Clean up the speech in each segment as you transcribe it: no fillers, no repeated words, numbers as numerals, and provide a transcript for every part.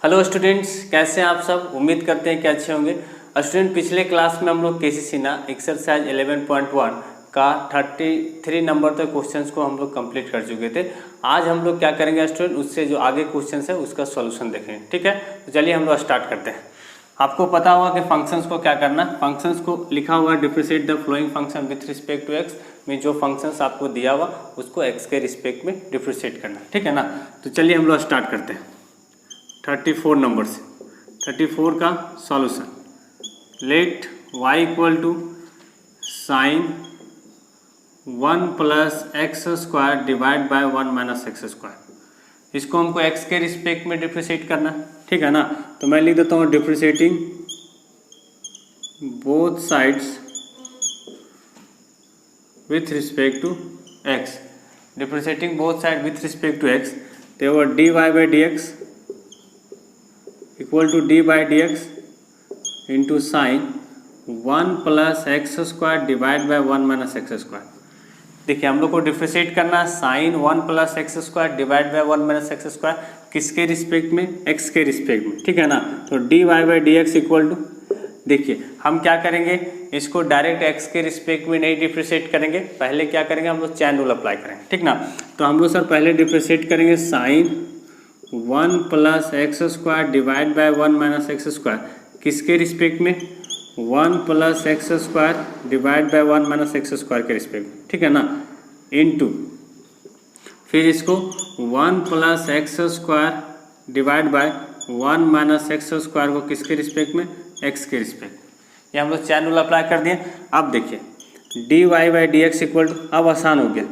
Hello students, कैसे हैं आप सब। उम्मीद करते हैं कि अच्छे होंगे। स्टूडेंट, पिछले क्लास में हम लोग केसीसी ना एक्सरसाइज 11.1 का 33 नंबर तक क्वेश्चंस को हम लोग कंप्लीट कर चुके थे। आज हम लोग क्या करेंगे स्टूडेंट, उससे जो आगे क्वेश्चंस है उसका सॉल्यूशन देखेंगे। ठीक है, तो चलिए हम लोग स्टार्ट करते हैं। आपको पता होगा कि फंक्शंस को क्या करना, फंक्शंस को लिखा हुआ differentiate the following function with respect to x में जो फंक्शंस आपको दिया हुआ उसको एक्स के रिस्पेक्ट में डिफरेंशिएट करना। ठीक है ना, तो चलिए हम लोग स्टार्ट करते हैं 34 नंबर से। 34 का solution, let y equal to sine 1 plus x square divide by 1 minus x square. इसको हमको x के रिस्पेक्ट में डिफरेंशिएट करना। ठीक है ना, तो मैं लिख देता हूँ differentiating both sides with respect to x। Differentiating both side with respect to x, तो dy by D x equal to D by D x into sine 1 plus x square divide by 1 minus x square. देखिए हम लोग को differentiate करना है sine 1 plus x square divide by 1 minus x square, किसके respect में, x के respect में। ठीक है ना, तो D Y by D x equal to, देखिए हम क्या करेंगे, इसको डायरेक्ट एक्स के रिस्पेक्ट में नहीं डिफरेंशिएट करेंगे, पहले क्या करेंगे हम लोग चैन रूल अप्लाई करेंगे। ठीक ना, तो हम लोग सर पहले डिफरेंशिएट करेंगे sine 1 plus x square divide by 1 minus x square, किसके रिस्पेक्ट में, 1 plus x square divide by 1 minus x square के रिस्पेक्ट में। ठीक है ना, इनटू फिर इसको 1 plus x square divide by 1 minus x square को किसके रिस्पेक्ट में, एक्स के रिस्पेक्ट। ये हम लोग चैन रूल अप्लाई कर दिए। अब देखिए d Y by D x equal to, अब आसान हो गया।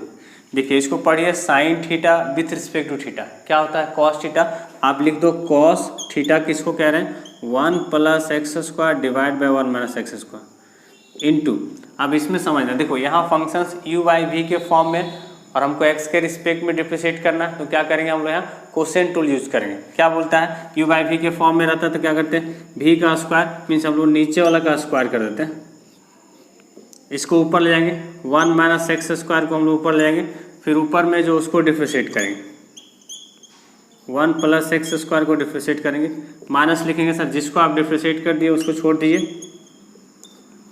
देखिए इसको पढ़िए sine theta with respect to theta क्या होता है, कॉस थीटा। आप लिख दो कॉस थीटा किसको कह रहे हैं, 1 plus x square divide by 1 minus x square into, अब इसमें समझना, देखो यहाँ फंक्शंस यू बाई वी के फॉर्म में और हमको एक्स के रिस्पेक्ट में डिफरेंशिएट करना है, तो क्या करेंगे हम लोग यहाँ कोसेंट टूल यूज करेंगे। क्या बोलता है, यू बाई वी के फॉर्म में रहता है तो क्या करते हैं, वी का स्क्वायर मीन्स हम लोग नीचे वाला का स्क्वायर कर देते हैं, इसको ऊपर ले जाएंगे, 1 माइनस एक्स स्क्वायर को हम लोग ऊपर ले जाएंगे, फिर ऊपर में जो उसको डिफरेंशिएट करेंगे 1 प्लस एक्स स्क्वायर को डिफरेंशिएट करेंगे, माइनस लिखेंगे सर, जिसको आप डिफरेंशिएट कर दिए उसको छोड़ दीजिए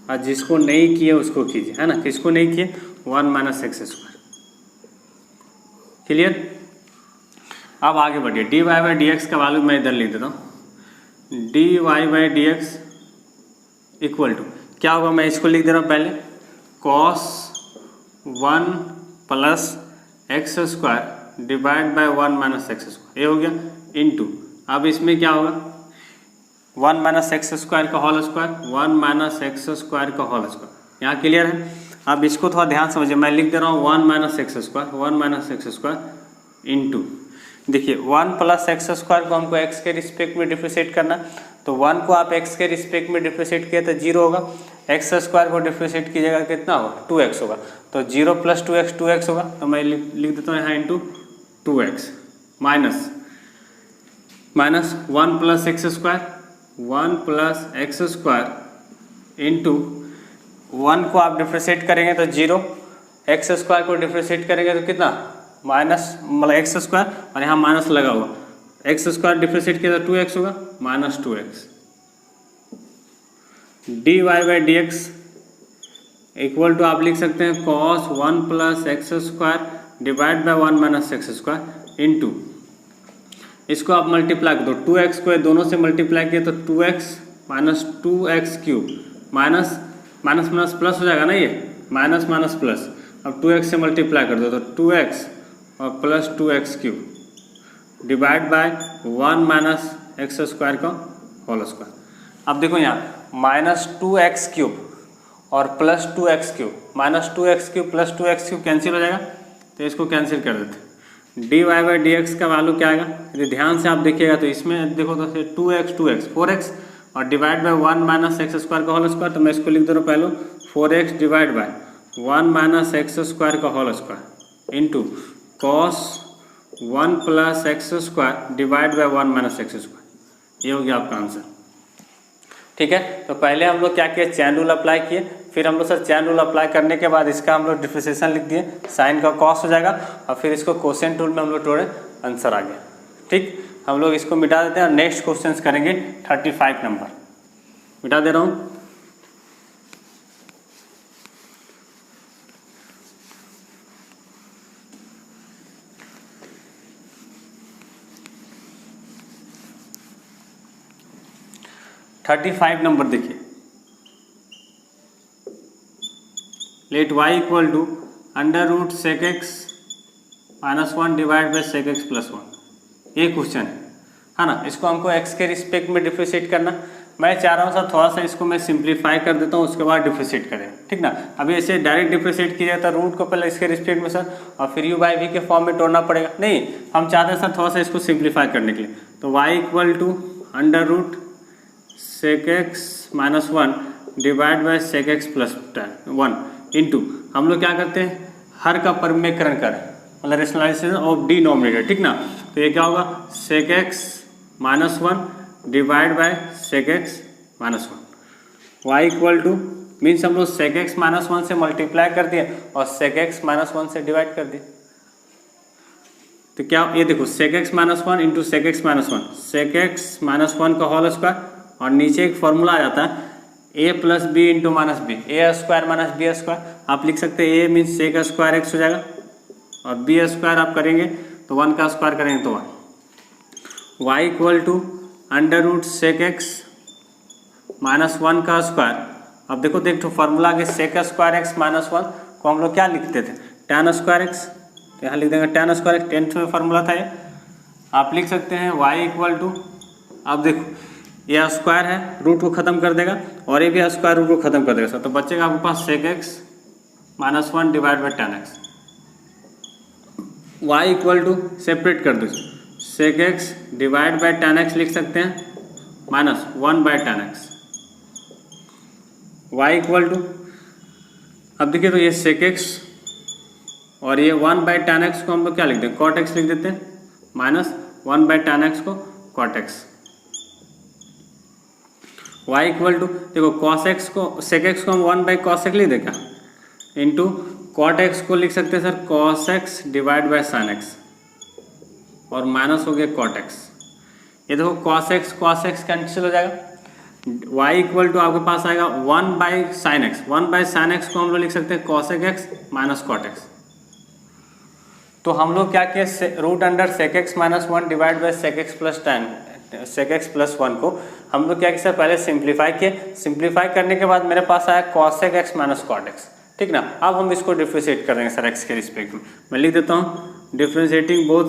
और जिसको नहीं किए उसको कीजिए, है ना। किसको नहीं किए, 1 माइनस एक्स स्क्वायर। क्लियर। अब आगे बढ़िए, D Y by D X का वैल्यू मैं इधर लिख देता हूँ, D Y by D x equal to क्या होगा, मैं इसको लिख दे रहा हूँ पहले, cos 1 plus x square divide by 1 minus x square, ये हो गया इनटू, अब इसमें क्या होगा 1 माइनस एक्स स्क्वायर का whole square, 1 minus x square का होल स्क्वायर। यहाँ क्लियर है। अब इसको थोड़ा ध्यान समझिए, मैं लिख दे रहा हूँ 1 minus x square, 1 minus x square into, देखिए 1 प्लस एक्स स्क्वायर को हमको एक्स के रिस्पेक्ट में डिफरेंशिएट करना, तो 1 को आप एक्स के रिस्पेक्ट में डिफरेंशिएट किए तो 0 होगा, एक्स स्क्वायर को डिफरेंशिएट कीजिएगा कितना होगा, 2x होगा, तो 0 प्लस 2x 2x होगा, तो मैं लिख देता हूँ यहाँ into 2x minus 1 plus x square, 1 plus x square into 1 को आप डिफरेंशिएट करेंगे तो 0, एक्स स्क्वायर को डिफरेंशिएट करेंगे तो कितना, माइनस मतलब एक्स स्क्वायर और यहाँ माइनस लगा हुआ, एक्स स्क्वायर डिफरेंशिएट किया तो 2x होगा, minus 2x। D Y by D x equal to आप लिख सकते हैं cos 1 plus x square divide by 1 minus x square into, इसको आप मल्टीप्लाई कर दो, 2x को दोनों से मल्टीप्लाई किए तो 2x minus 2x cube, minus minus minus plus हो जाएगा ना, ये माइनस माइनस प्लस, अब 2x से मल्टीप्लाई कर दो तो 2x और plus 2x cube divide by 1 minus x square का होल स्क्वायर। अब देखो यहाँ माइनस 2x क्यूब और plus 2x cube, minus 2x cube plus 2x cube cancel हो जाएगा, तो इसको कैंसिल कर देते। D Y by D X का वैल्यू क्या आएगा, यदि ध्यान से आप देखिएगा तो इसमें देखो तो 2x 4x और divide by 1 minus x square का होल स्क्वायर, तो मैं इसको लिख दे रहा हूँ पहले 4x divide by 1 minus x square का whole square into cos 1 plus x square divide by 1 minus x square, ये हो गया आपका आंसर। ठीक है, तो पहले हम लोग क्या किए, चैन रूल अप्लाई किए, फिर हम लोग सर चैन रूल अप्लाई करने के बाद इसका हम लोग डिफरेंशिएशन लिख दिए, साइन का कॉस हो जाएगा और फिर इसको कोसेंट रूल में हम लोग तोड़े, आंसर आ गया। ठीक, हम लोग इसको मिटा देते हैं और नेक्स्ट क्वेश्चन करेंगे 35 नंबर। मिटा दे रहा हूँ। थर्टी 35 नंबर देखिए, let y equal to under root sec X minus 1 divide by sec X plus 1। ये क्वेश्चन है ना, इसको हमको x के रिस्पेक्ट में डिफ्रेंशिएट करना। मैं चाह रहा हूँ सर थोड़ा सा इसको मैं सिंप्लीफाई कर देता हूँ, उसके बाद डिफ्रेंशिएट करें, ठीक ना। अभी ऐसे डायरेक्ट डिफ्रेंशिएट किया जाता है रूट को पहले इसके रिस्पेक्ट में सर, और फिर u बाई वी के फॉर्म में तोड़ना पड़ेगा। नहीं, हम चाहते हैं सर थोड़ा सा इसको सिंप्लीफाई करने के लिए। तो y equal to under root sec X minus 1 divide by sec X plus 1 into हम लोग क्या करते हैं, हर का परिमेयकरण करें, मतलब रेशनलाइजेशन ऑफ डिनोमिनेटर, ठीक ना। तो ये क्या होगा, sec X minus 1 divide by sec X minus 1। Y equal to means हम लोग सेक एक्स माइनस 1 से मल्टीप्लाई कर दिए और सेक एक्स माइनस 1 से डिवाइड कर दिए। तो क्या ये देखो, sec X minus 1 into sec X minus 1, sec X minus 1 का होल स्क्वायर, और नीचे एक फॉर्मूला आ जाता है a plus B into minus B, A square minus B square. आप लिख सकते हैं a means sec square X हो जाएगा, और बी स्क्वायर आप करेंगे तो 1 का स्क्वायर करेंगे तो 1। y equal to under root sec X minus 1 का स्क्वायर। अब देखो फॉर्मूला के सेक स्क्वायर एक्स माइनस 1 को हम लोग क्या लिखते थे, tan स्क्वायर एक्स। तो यहाँ लिख देंगे tan स्क्वायर एक्स, 10th में फॉर्मूला था ये। आप लिख सकते हैं y इक्वल टू, अब देखो ये स्क्वायर है, रूट को खत्म कर देगा, और ये भी स्क्वायर रूट को खत्म कर देगा सर। तो बचेगा आपके पास sec X minus 1 divide by tan X. y equal to separate कर दो, sec X divide by tan X लिख सकते हैं minus 1 by tan X. y equal to, अब देखिए तो ये सेक एक्स और ये 1 बाई tan एक्स को हम लोग क्या लिख दें, कॉट एक्स लिख देते हैं, माइनस 1 बाई tan एक्स को cot X. y equal to देखो cos x को, sec x को हम 1 बाई कॉस एक्स लिख दें क्या, इंटू कॉट एक्स को लिख सकते हैं sir cos x divide by sin x, और माइनस हो गया cot x। ये देखो cos x कैंसिल हो जाएगा। y इक्वल टू आपके पास आएगा 1 by sine X, 1 by sine X को हम लोग लिख सकते हैं cos x minus cot x। तो हम लोग क्या किए, root under sec X minus 1 divide by sec X plus sec X plus 1 को हम लोग क्या किया सर, पहले सिंप्लीफाई किए। सिंप्लीफाई करने के बाद मेरे पास आया cosec X minus cot X, ठीक ना। अब हम इसको डिफ्रेंशिएट करेंगे सर एक्स के रिस्पेक्ट में। मैं लिख देता हूँ differentiating both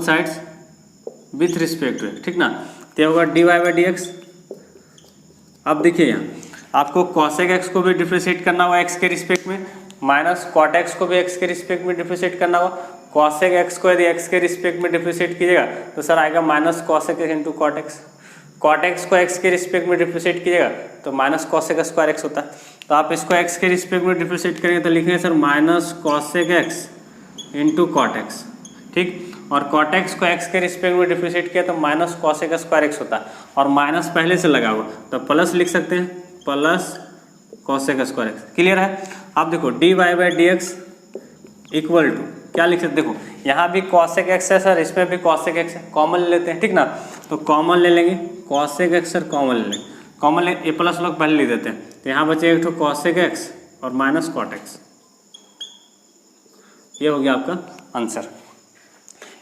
sides with respect to X, ठीक ना। क्या होगा, D Y by D X. अब देखिए यहाँ आपको कॉसेक एक्स को भी डिफ्रेंशिएट करना होगा एक्स के रिस्पेक्ट में, माइनस कॉट एक्स को भी एक्स के रिस्पेक्ट में डिफ्रेंशिएट करना होगा। कॉसेक एक्स को यदि एक्स के रिस्पेक्ट में डिफ्रेंशिएट कीजिएगा तो सर आएगा minus cosec X into cot X. Cot X को एक्स के रिस्पेक्ट में डिफ्रेंशिएट कीजिएगा तो माइनस कॉसेक स्क्वायर एक्स होता है। तो आप इसको एक्स के रिस्पेक्ट में डिफ्रेंशिएट करेंगे तो लिखेंगे sir minus cosec X into cot X, ठीक। और कॉट एक्स को एक्स के रिस्पेक्ट में डिफ्रेंशिएट किया तो माइनस कॉसेक स्क्वायर एक्स होता है, और माइनस पहले से लगा हुआ तो प्लस लिख सकते हैं, plus cosec square X. Clear है। अब देखो D Y by D x equal to क्या लिख सकते, देखो यहाँ भी कॉसेक एक्स है सर, इसमें भी कॉसेक एक्स है, कॉमन ले लेते हैं, ठीक ना। तो कॉमन ले लेंगे कॉसेक एक्स सर, कॉमन ले लेंगे, कॉमन ले ए प्लस लोग पहले लिख देते हैं। तो यहाँ बचेगा एक तो कॉसेक एक्स और माइनस कॉट एक्स। ये हो गया आपका आंसर।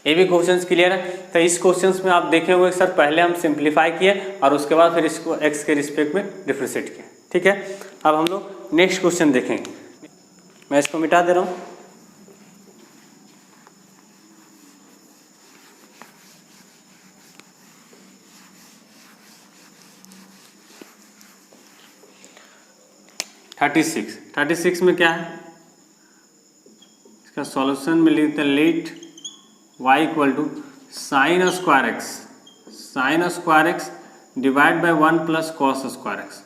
ये भी क्वेश्चंस क्लियर है। तो इस क्वेश्चंस में आप देखे हुए सर पहले हम सिंप्लीफाई किए और उसके बाद फिर इसको एक्स के रिस्पेक्ट में डिफ्रेंशिएट किए, ठीक है। अब हम लोग नेक्स्ट क्वेश्चन देखेंगे। मैं इसको मिटा दे रहा हूँ। थर्टी सिक्स में क्या है, इसका सॉल्यूशन में लिखते हैं let y equal to sine square X divide by 1 plus cos square X.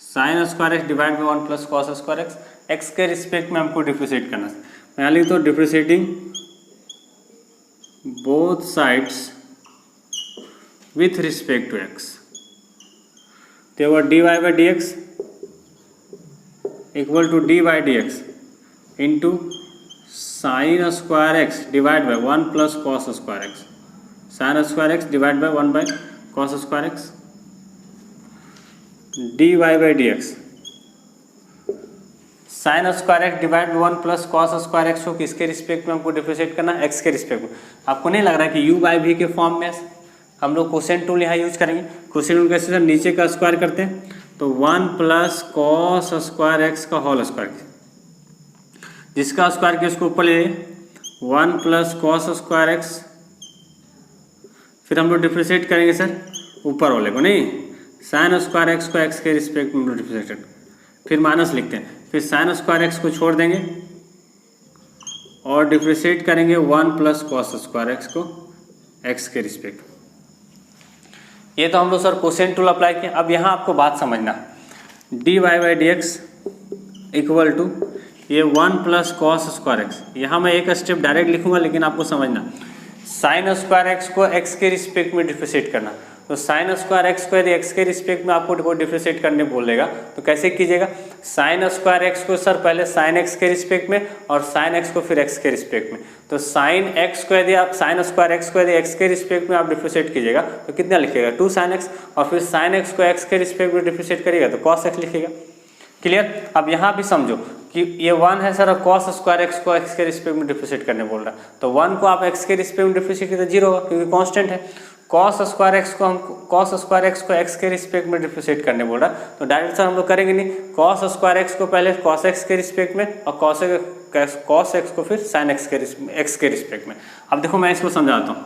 Sine square X divide by 1 plus cos square X, X के रिस्पेक्ट में हमको डिफ्रेंशिएट करना है। मैं यहाँ लिखता हूँ differentiating both sides with respect to X. तो D Y by D x equal to D by D x into sine square X divide by 1 plus cos square X, sine square X divide by 1 by cos square X, D Y by D X, sine square X divide by 1 plus cos square X को किसके respect में हमको differentiate करना है, x के respect में। आपको नहीं लग रहा है कि यू बाई वी के फॉर्म में हम लोग कोसेंट टूल यहाँ यूज करेंगे। कोसेंट टूल कैसे, सर नीचे का स्क्वायर करते हैं तो 1 प्लस कॉस स्क्वायर एक्स का होल स्क्वायर, जिसका स्क्वायर के उसको ऊपर ले 1 प्लस कॉस स्क्वायर एक्स, फिर हम लोग डिफरेंशिएट करेंगे सर ऊपर वाले को, नहीं साइन स्क्वायर एक्स को एक्स के रिस्पेक्ट में डिफरेंशिएट, फिर माइनस लिखते हैं, फिर साइन स्क्वायर एक्स को छोड़ देंगे और डिफरेंशिएट करेंगे 1 प्लस कॉस स्क्वायर एक्स को एक्स के रिस्पेक्ट। ये तो हम लोग सर कोसेंट टूल अप्लाई किए। अब यहाँ आपको बात समझना, D Y by D x equal to ये 1 प्लस कॉस स्क्वायर एक्स, यहाँ मैं एक स्टेप डायरेक्ट लिखूंगा लेकिन आपको समझना, साइन स्क्वायर एक्स को एक्स के रिस्पेक्ट में डिफरेंशिएट करना। तो साइन स्क्वायर एक्स को यदि एक्स के रिस्पेक्ट में आपको डिफरेंशिएट करने बोलेगा तो कैसे कीजिएगा, साइन स्क्वायर एक्स को सर पहले साइन एक्स के रिस्पेक्ट में और साइन एक्स को फिर एक्स के रिस्पेक्ट में। तो साइन एक्स को यदि आप साइन स्क्वायर एक्स को यदि एक्स के रिस्पेक्ट में आप डिफरेंशिएट कीजिएगा तो कितना लिखिएगा 2 साइन एक्स, और फिर साइन एक्स को एक्स के रिस्पेक्ट में डिफरेंशिएट करिएगा तो कॉस एक्स लिखिएगा। क्लियर। अब यहाँ भी समझो कि ये 1 है सर, कॉस स्क्वायर एक्स को एक्स के रिस्पेक्ट में डिफरेंशिएट करने बोल रहा है, तो 1 को आप एक्स के रिस्पेक्ट में डिफरेंशिएट कीजिए तो 0 होगा क्योंकि कांस्टेंट है। कॉस स्क्वायर एक्स को एक्स के रिस्पेक्ट में डिफरेंशिएट करने बोल रहा है, तो डायरेक्ट सर हम लोग करेंगे नहीं, कॉस स्क्वायर एक्स को पहले कॉस एक्स के रिस्पेक्ट में और कॉस एक्स को फिर साइन एक्स के रिस्पेक्ट में। अब देखो मैं इसको समझाता हूँ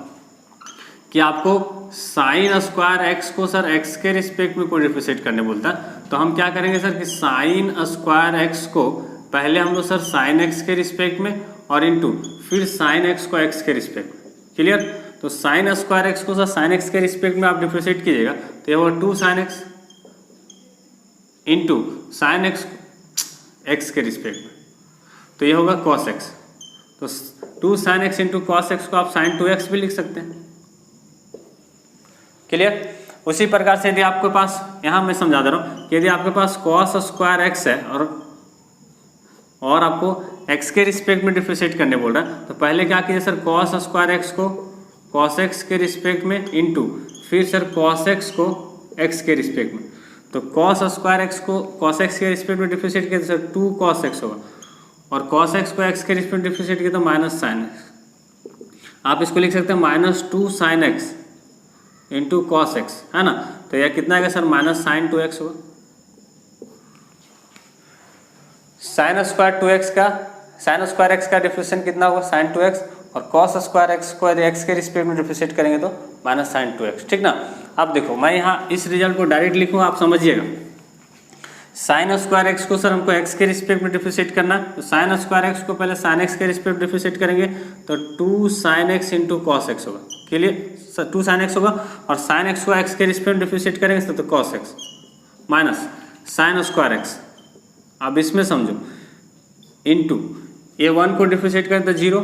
कि आपको साइन स्क्वायर एक्स को सर एक्स के रिस्पेक्ट में कोई डिफरेंशिएट करने बोलता है, तो हम क्या करेंगे सर कि साइन स्क्वायर एक्स को पहले हम लोग सर साइन एक्स के रिस्पेक्ट में और इनटू फिर साइन एक्स को एक्स के रिस्पेक्ट में। क्लियर। तो साइन स्क्वायर एक्स को सर साइन एक्स के रिस्पेक्ट में आप डिफरेंशिएट कीजिएगा तो ये होगा 2 sine X into sine x X के रिस्पेक्ट में, तो ये होगा कॉस एक्स। तो 2 sine X into cos X को आप साइन 2x भी लिख सकते हैं। क्लियर। उसी प्रकार से यदि आपके पास, यहाँ मैं समझा दे रहा हूँ कि यदि आपके पास कॉस स्क्वायर एक्स है और आपको x के रिस्पेक्ट में डिफरेंशिएट करने बोल रहा है, तो पहले क्या कीजिए सर, कॉस स्क्वायर एक्स को कॉस एक्स के रिस्पेक्ट में इंटू फिर सर कॉस एक्स को x के रिस्पेक्ट में। तो कॉस स्क्वायर एक्स को कॉस एक्स के रिस्पेक्ट में डिफरेंशिएट किया तो सर 2 कॉस एक्स होगा, और कॉस एक्स को x के रिस्पेक्ट में डिफरेंशिएट किया तो माइनस साइन एक्स। आप इसको लिख सकते हैं -2 sine X into cos x, है ना। तो यह कितना आएगा सर, माइनस साइन 2x होगा। साइन स्क्वायर एक्स का डिफरेंशिएशन कितना होगा, साइन 2x, और कॉस स्क्वायर एक्स को यदि एक्स के रिस्पेक्ट में डिफरेंशिएट करेंगे तो माइनस साइन 2x। ठीक ना। अब देखो मैं यहाँ इस रिजल्ट को डायरेक्ट लिखूँ, आप समझिएगा। साइन स्क्वायर एक्स को सर हमको एक्स के रिस्पेक्ट में डिफरेंशिएट करना है, तो साइन स्क्वायर एक्स को पहले साइन एक्स के रिस्पेक्ट डिफरेंशिएट करेंगे तो 2 sine X into cos x होगा। के लिए सर 2 साइन एक्स होगा, और साइन एक्स को एक्स के रिस्पेक्ट डिफरेंशिएट करेंगे तो cos x minus sine square x. अब इसमें समझो इंटू ये 1 को डिफरेंशिएट करें तो 0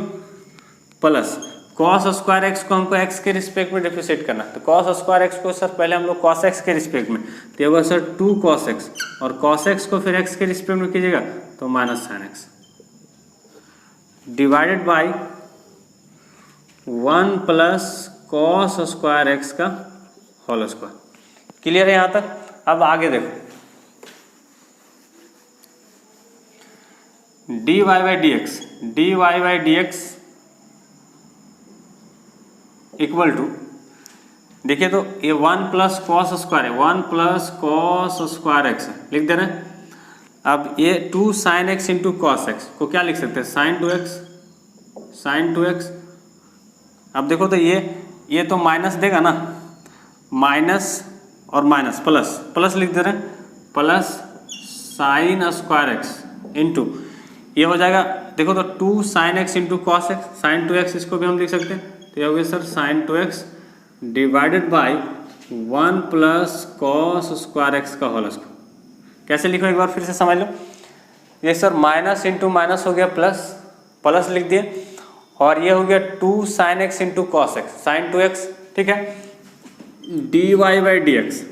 प्लस कॉस स्क्वायर एक्स को हमको एक्स के रिस्पेक्ट में डिफरेंशिएट करना, तो कॉस स्क्वायर एक्स को सर पहले हम लोग कॉस एक्स के रिस्पेक्ट में, तो ये होगा सर 2 कॉस एक्स, और कॉस एक्स को फिर एक्स के रिस्पेक्ट में कीजिएगा तो minus sine X divided by 1 plus cos square X का होल स्क्वायर। क्लियर है यहाँ तक। अब आगे देखो, D Y by D x equal to, देखिए तो ये 1 प्लस कॉस स्क्वायर है, 1 प्लस कॉस स्क्वायर एक्स है, लिख दे रहे हैं। अब ये 2 sine X into cos X को क्या लिख सकते हैं, साइन 2x। अब देखो तो ये तो माइनस देगा ना, माइनस और माइनस प्लस लिख दे रहे हैं, plus sine square X into ये हो जाएगा, देखो तो 2 sine X into cos X, sine 2x इसको भी हम लिख सकते हैं, तो ये हो गया sir sine 2x divided by 1 plus cos square X का होल स्क्वायर। कैसे लिखो एक बार फिर से समझ लो। ये सर माइनस इंटू माइनस हो गया प्लस लिख दिए, और ये हो गया 2 sine X into cos X, sine 2x। ठीक है। D Y by D x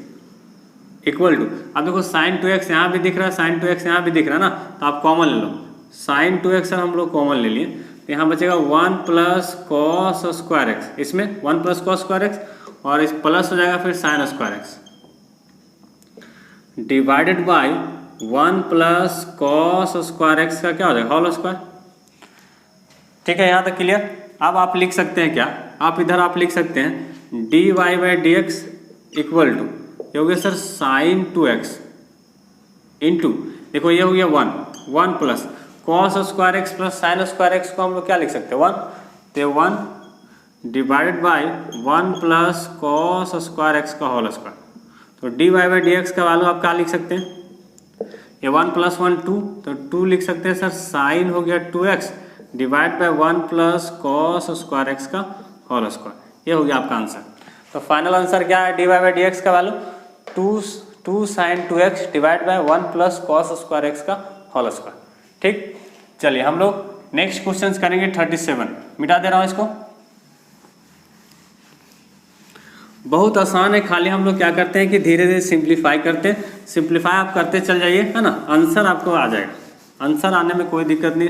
equal to, अब देखो साइन 2x यहाँ भी दिख रहा है, साइन 2x यहाँ भी दिख रहा है ना, तो आप कॉमन ले लो, साइन 2x हम लोग कॉमन ले लिए, तो यहाँ बचेगा 1 प्लस कॉस स्क्वायर एक्स, इसमें 1 प्लस कॉस स्क्वायर एक्स और इस प्लस हो जाएगा फिर sign square x divided by 1 plus cos square X का क्या हो जाएगा होल स्क्वायर। ठीक है, यहाँ तक क्लियर। अब आप लिख सकते हैं क्या, आप इधर आप लिख सकते हैं dy by D x equal to ये हो गया सर साइन 2x इंटू, देखो ये हो गया 1 plus cos square x plus sine square X को हम लोग क्या लिख सकते हैं 1, तो 1 divided by 1 plus cos square X का होल स्क्वायर। तो dy बाई डी एक्स का वैल्यू आप क्या लिख सकते हैं, ये 1 प्लस 1 2, तो 2 लिख सकते हैं सर साइन हो गया 2x divide by 1 plus cos square X का होल स्क्वायर। ये हो गया आपका आंसर। तो फाइनल आंसर क्या है, dy बाई डी एक्स का value 2 sine 2x divide by 1 plus cos square X का होल स्क्वायर। ठीक, चलिए हम लोग नेक्स्ट क्वेश्चंस करेंगे 37। मिटा दे रहा हूँ इसको, बहुत आसान है, खाली हम लोग क्या करते हैं कि धीरे धीरे सिंप्लीफाई करते हैं। सिंप्लीफाई आप करते चल जाइए, है ना, आंसर आपको आ जाएगा। आंसर आने में कोई दिक्कत नहीं।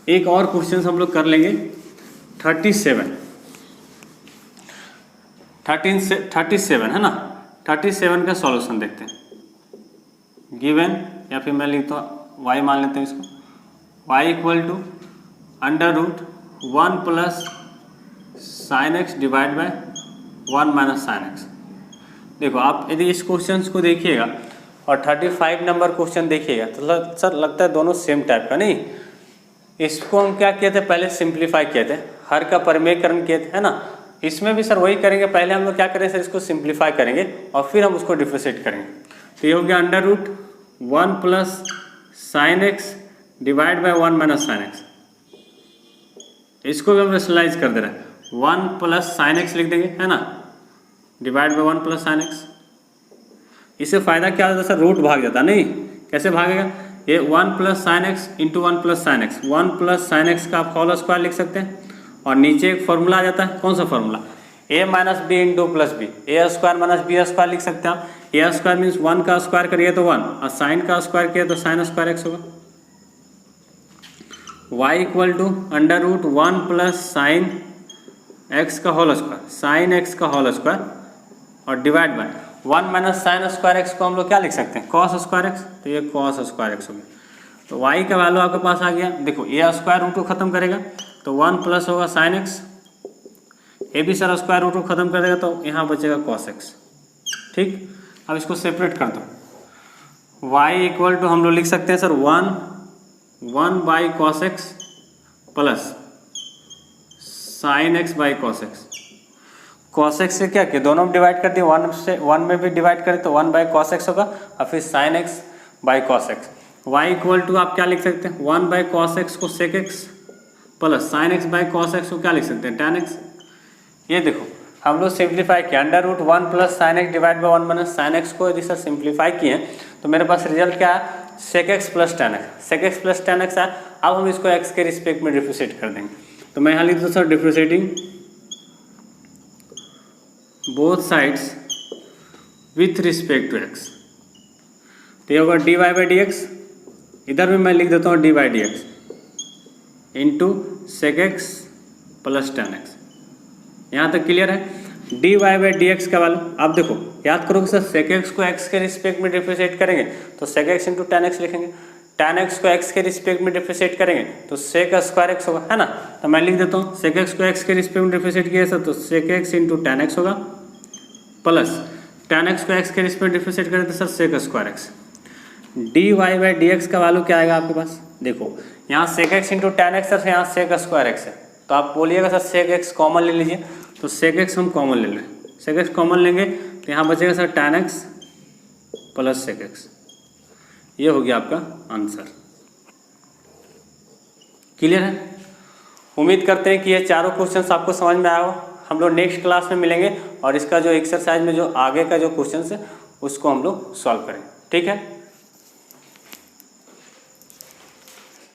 एक और क्वेश्चन हम लोग कर लेंगे 37 है ना। 37 का सॉल्यूशन देखते हैं। गिवन, या फिर मैं लिखता हूँ y मान लेते हैं इसको, y equal to under root 1 plus sine X divide by 1 minus sine X. देखो आप यदि इस क्वेश्चन को देखिएगा और 35 नंबर क्वेश्चन देखिएगा तो सर लगता है दोनों सेम टाइप का, नहीं। इसको हम क्या किए थे, पहले सिंप्लीफाई किए थे, हर का परिमेयकरण किए थे, है ना। इसमें भी सर वही करेंगे, पहले हम लोग क्या करेंगे सर, इसको सिंप्लीफाई करेंगे और फिर हम उसको डिफरेंशिएट करेंगे। तो ये हो गया under root 1 plus sine X divide by 1 minus sine X. इसको भी हम रेशनलाइज कर दे रहे हैं, 1 प्लस साइन एक्स लिख देंगे, है ना, divide by 1 plus sine x. इससे फायदा क्या होता है सर, रूट भाग जाता, नहीं, कैसे भागेगा, ये 1 plus sine X into 1 plus sine X, 1 plus sine X का आप होल स्क्वायर लिख सकते हैं। और नीचे एक फॉर्मूला आ जाता है, कौन सा formula, a minus B into plus B, A square minus B square लिख सकते हैं आप। ए स्क्वायर मीन्स 1 का स्क्वायर करिए तो 1 और साइन का स्क्वायर किया तो साइन स्क्वायर एक्स होगा। y equal to under root 1 plus sine X का होल स्क्वायर, साइन एक्स का होल स्क्वायर और divide by 1 minus sine square X को हम लोग क्या लिख सकते हैं, कॉस स्क्वायर एक्स, तो ये कॉस स्क्वायर एक्स हो गया। तो y का वैल्यू आपके पास आ गया, देखो ए स्क्वायर रूट को खत्म करेगा तो 1 प्लस होगा साइन एक्स, ए भी सर स्क्वायर रूट को खत्म कर देगा तो यहाँ बचेगा कॉस एक्स। ठीक, अब इसको सेपरेट कर दो। y इक्वल टू हम लोग लिख सकते हैं sir 1 by cos x plus sine X by cos x. Cos x से क्या किया, दोनों में डिवाइड कर दिए, 1 में भी डिवाइड करें तो 1 बाई कॉस एक्स होगा और फिर sine X by cos X. y equal to आप क्या लिख सकते हैं, 1 बाई कॉस एक्स को sec X plus sine X by cos X को क्या लिख सकते हैं, टैन एक्स। ये देखो हम लोग सिंप्लीफाई किया, under root 1 plus sine X divide by 1 minus sine X को यदि सर सिंप्लीफाई किए तो मेरे पास रिजल्ट क्या है, sec X plus tan X, sec X plus tan X है। अब हम इसको एक्स के रिस्पेक्ट में डिफरेंशिएट कर देंगे। तो मैं यहाँ लिख दूँ sir differentiating both sides with respect to X, तो ये होगा D Y by D X, इधर भी मैं लिख देता हूँ D by D x into sec X plus tan X. यहाँ तक क्लियर है। D Y by D X का वैल्यू आप देखो याद करोगे सर, सेक एक्स को एक्स के रिस्पेक्ट में डिफरेंशिएट करेंगे तो sec X into tan X लिखेंगे, टैन एक्स को एक्स के रिस्पेक्ट में डिफरेंशिएट करेंगे तो सेक स्क्वायर एक्स होगा, है ना। तो मैं लिख देता हूँ सेक एक्स को एक्स के रिस्पेक्ट में डिफरेंशिएट किया सर तो sec X into tan X होगा प्लस टैन एक्स को एक्स के रिस्पेक्ट में डिफरेंशिएट करें तो sir sec square X. D Y by D X का वैल्यू क्या आएगा आपके पास, देखो यहाँ sec X into tan X है, यहाँ सेक स्क्वायर एक्स है, तो आप बोलिएगा सर सेक एक्स कॉमन ले लीजिए, तो सेक एक्स हम कॉमन ले लें, सेक एक्स कॉमन लेंगे तो यहाँ बचेगा sir tan X plus sec X. ये हो गया आपका आंसर। क्लियर है। उम्मीद करते हैं कि ये चारों क्वेश्चंस आपको समझ में आया हो। हम लोग नेक्स्ट क्लास में मिलेंगे और इसका जो एक्सरसाइज में जो आगे का जो क्वेश्चन है उसको हम लोग सॉल्व करें। ठीक है।